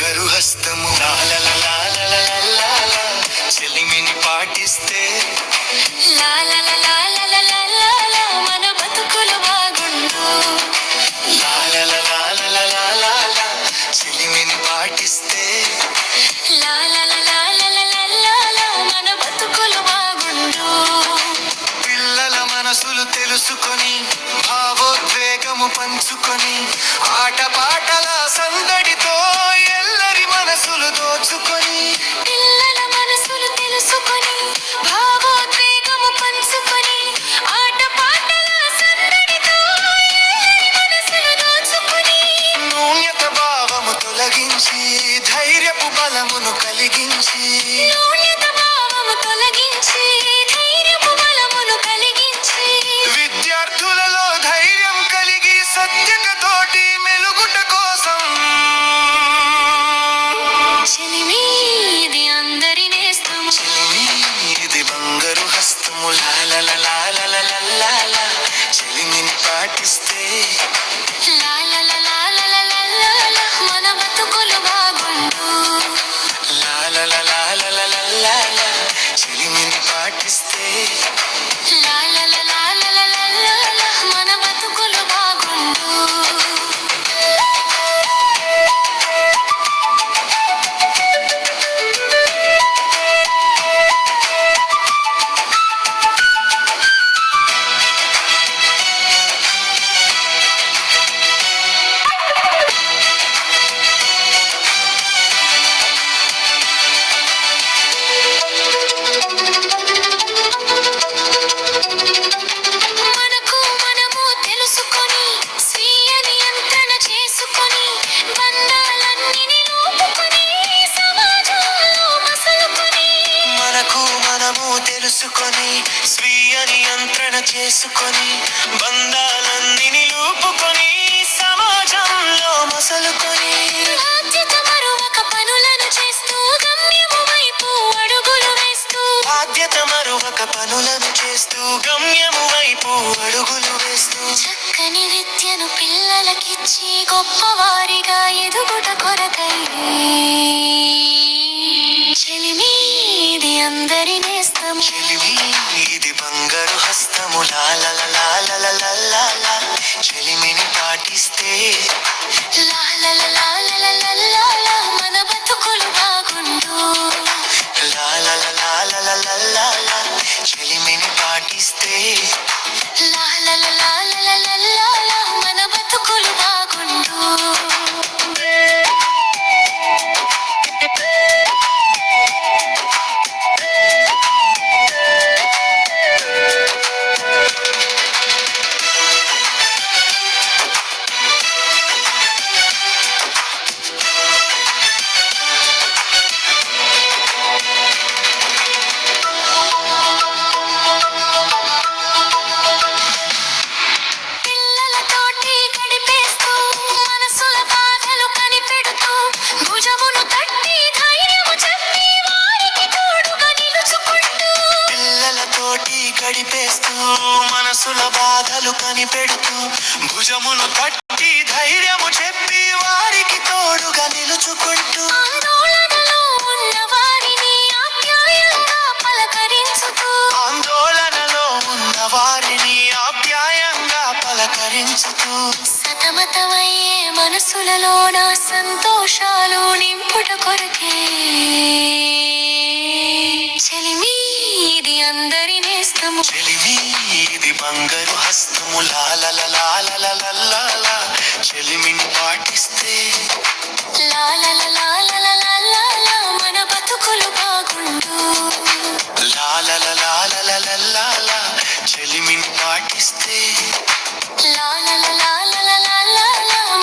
బంగారు హస్తము లాలలాలలాలలాలా చెలిమిని పాటిస్తే లాలలాలలాలలాలా మన బతుకులు బాగుండు లాలలాలలాలలాలా చెలిమిని పాటిస్తే లాలలాలలాలలాలా మన బతుకులు బాగుండు పిల్లల మనసులు తెలుసుకొని భావోద్వేగము పంచుకొని ఆటపాటల సందడితో ఎల్లరి మనసులు దోచుకొని పిల్లల మనసులు తెలుసుకొని భావోద్వేగము పంచుకొని ఆటపాటల సందడితో ఎల్లరి మనసులు దోచుకొని న్యూన్యత భావము తొలగించి ధైర్యపు బలమును కలిగించి న్యూన్యత భావము తొలగించి ధైర్యపు బలమును కలిగించి విద్యార్థులలో ధైర్యం కలిగి సత్యతతోటి మెలుగుట కోసం చెలిమి ఇది అందరి నేస్తము ఇది బంగారు హస్తము లాలలాలలాలలాలా చెలిమిని పాటిస్తే లాలలాలలాలలాలా మన బతుకులు బాగుండు లాలలాలలాలలాలా చెలిమిని పాటిస్తే లాలలాలలాలలాలా మన బతుకులు బాగుండు మనకు మనము తెలుసుకొని స్వీయ నియంత్రణ చేసుకొని బంధాలన్నీ నిలుపుకొని సమాజంలో మసలుకొని మనకు మనము తెలుసుకొని స్వీయ నియంత్రణ చేసుకొని బంధాలన్నీ నిలుపుకొని సమాజంలో మసలుకొని బాధ్యత మరువక పనులను చేస్తూ గమ్యము వైపు అడుగులు వేస్తూ బాధ్యత మరువక పనులను చేస్తూ గమ్యము వైపు అడుగులు వేస్తూ చక్కని విద్యను పిల్లలకిచ్చి గొప్పవారిగా ఎదుగుట కొరకై చెలిమి ఇది అందరి నేస్తము చెలిమి ఇది బంగారు హస్తము లాలలాలలాలలాలా చెలిమిని పాటిస్తే లాలలాలలాలలాలా మన బతుకులు బాగుండు లాలలాలలాలలాలా చెలిమిని పాటిస్తే లాలలాలలాలలాలా మన బతుకులు బాగుండు పిల్లలతోటి గడిపేస్తూ మనసుల బాధలు కనిపెడుతూ భుజమును తట్టి ధైర్యము చెప్పి వారికి తోడుగా నిలుచుకుంటూ పిల్లలతోటి గడిపేస్తూ మనసుల బాధలు కనిపెడుతూ భుజమును తట్టి ధైర్యము చెప్పి వారికి తోడుగా నిలుచుకుంటూ ఆందోళనలో ఉన్న వారిని ఆప్యాయంగా పలకరించుతూ ఆందోళనలో ఉన్న వారిని ఆప్యాయంగా పలకరించుతూ సతమతమయ్యే మనసులలోన సంతోషాలు నింపుట కొరకే చెలిమి ఇది అందరి నేస్తము చెలిమి ఇది బంగారు హస్తము లాలలాలలాలలాలా చెలిమిని పాటిస్తే లాలలాలలాలలాలా మన బతుకులు బాగుండు లాలలాలలాలలాలా చెలిమిని పాటిస్తే లాలలాలలాలలాలా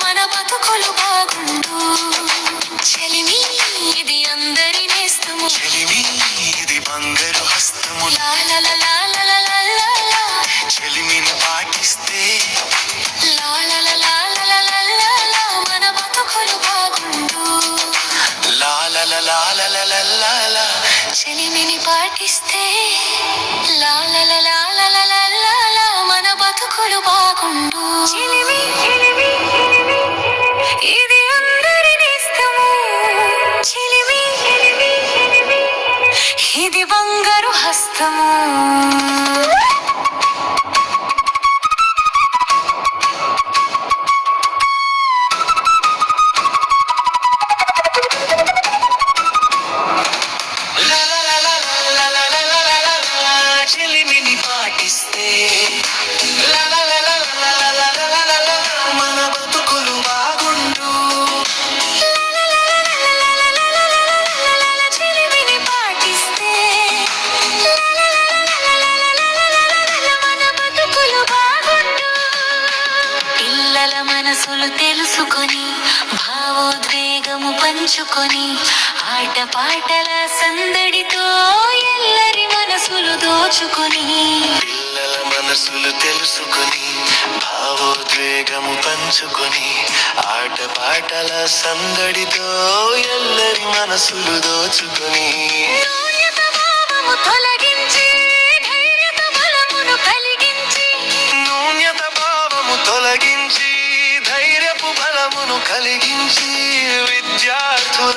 మన బతుకులు బాగుండు చెలిమి ఇది అందరి నేస్తము చెలిమి ఇది బంగారు హస్తము లాలలాలలాలలాలా చెలిమిని పాటిస్తే లాలలాలలాలలాలా మన బతుకులు బాగుండు లాలలాలలాలలాలా చెలిమిని పాటిస్తే లాలలాలలాలలాలా మన బతుకులు బాగుండు చెలిమి ఇది అందరి నేస్తము వేగము పంచుకొని ఆట పాటల సందడితో ఎల్లరి మనసులు దోచుకొని పిల్లల మనసులు తెలుసుకొని భావోద్వేగము పంచుకొని ఆట పాటల సందడితో ఎల్లరి మనసులు దోచుకొని న్యూనత భావము తొలగించి ధైర్యత బలమును కలిగించి న్యూన్యత భావము తొలగించి ధైర్యపు బలమును కలిగించి విద్యార్థుల